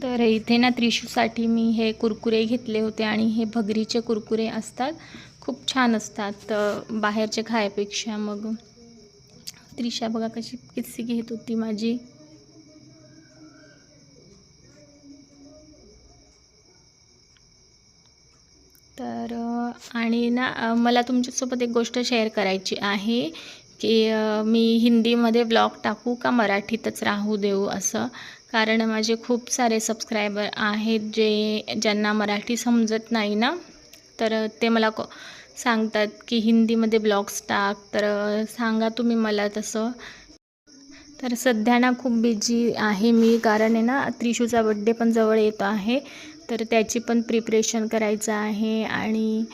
तर इथे ना त्रिशूसाठी मी हे कुरकुरे घेतले होते आणि हे भगरीचे कुरकुरे असतात, खूप छान असतात बाहेरचे खायपेक्षा. मग त्रिशा बघा कशी किस्सी घेत होती माझी. तर आणि ना मला तुमच्यासोबत एक गोष्ट शेअर करायची आहे की मी हिंदीमध्ये ब्लॉग टाकू का मराठीतच राहू देऊ असं. कारण माझे खूप सारे सबस्क्रायबर आहेत ज्यांना मराठी समजत नाही ना, तर ते मला सांगतात की हिंदीमध्ये ब्लॉग्स टाक. तर सांगा तुम्ही मला तसं. तर सध्या ना खूप बिझी आहे मी, कारण आहे ना त्रिशूचा बड्डे पण जवळ येतो आहे, तर त्याची पण प्रिपरेशन करायचं आहे. आणि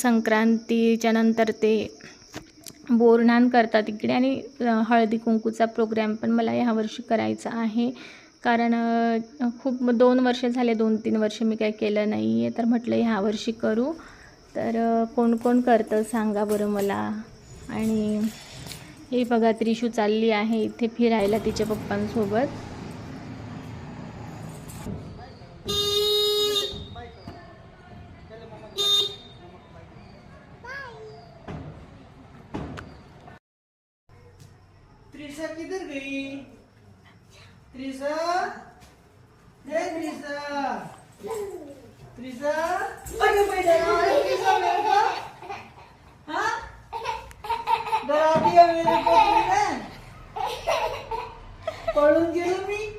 संक्रांतीच्या नंतर ते बोरनान करतात इकडे, आणि हळदी कुंकूचा प्रोग्राम पण मला ह्यावर्षी करायचा आहे. कारण खूप 2 वर्ष झाले, 2-3 वर्ष मी काही केलं नाही आहे, तर म्हटलं ह्यावर्षी करू. तर कोण कोण करतं सांगा बरं मला. आणि हे बघा त्रिशू चालली आहे इथे फिरायला तिच्या पप्पांसोबत. त्रिशा किधर गई? त्रिशा, हे त्रिशा, त्रिशा, अरे बेटा, त्रिशा मेरे को, हाँ? डरा दिया मेरे को तुमने? पळून गेलो मी.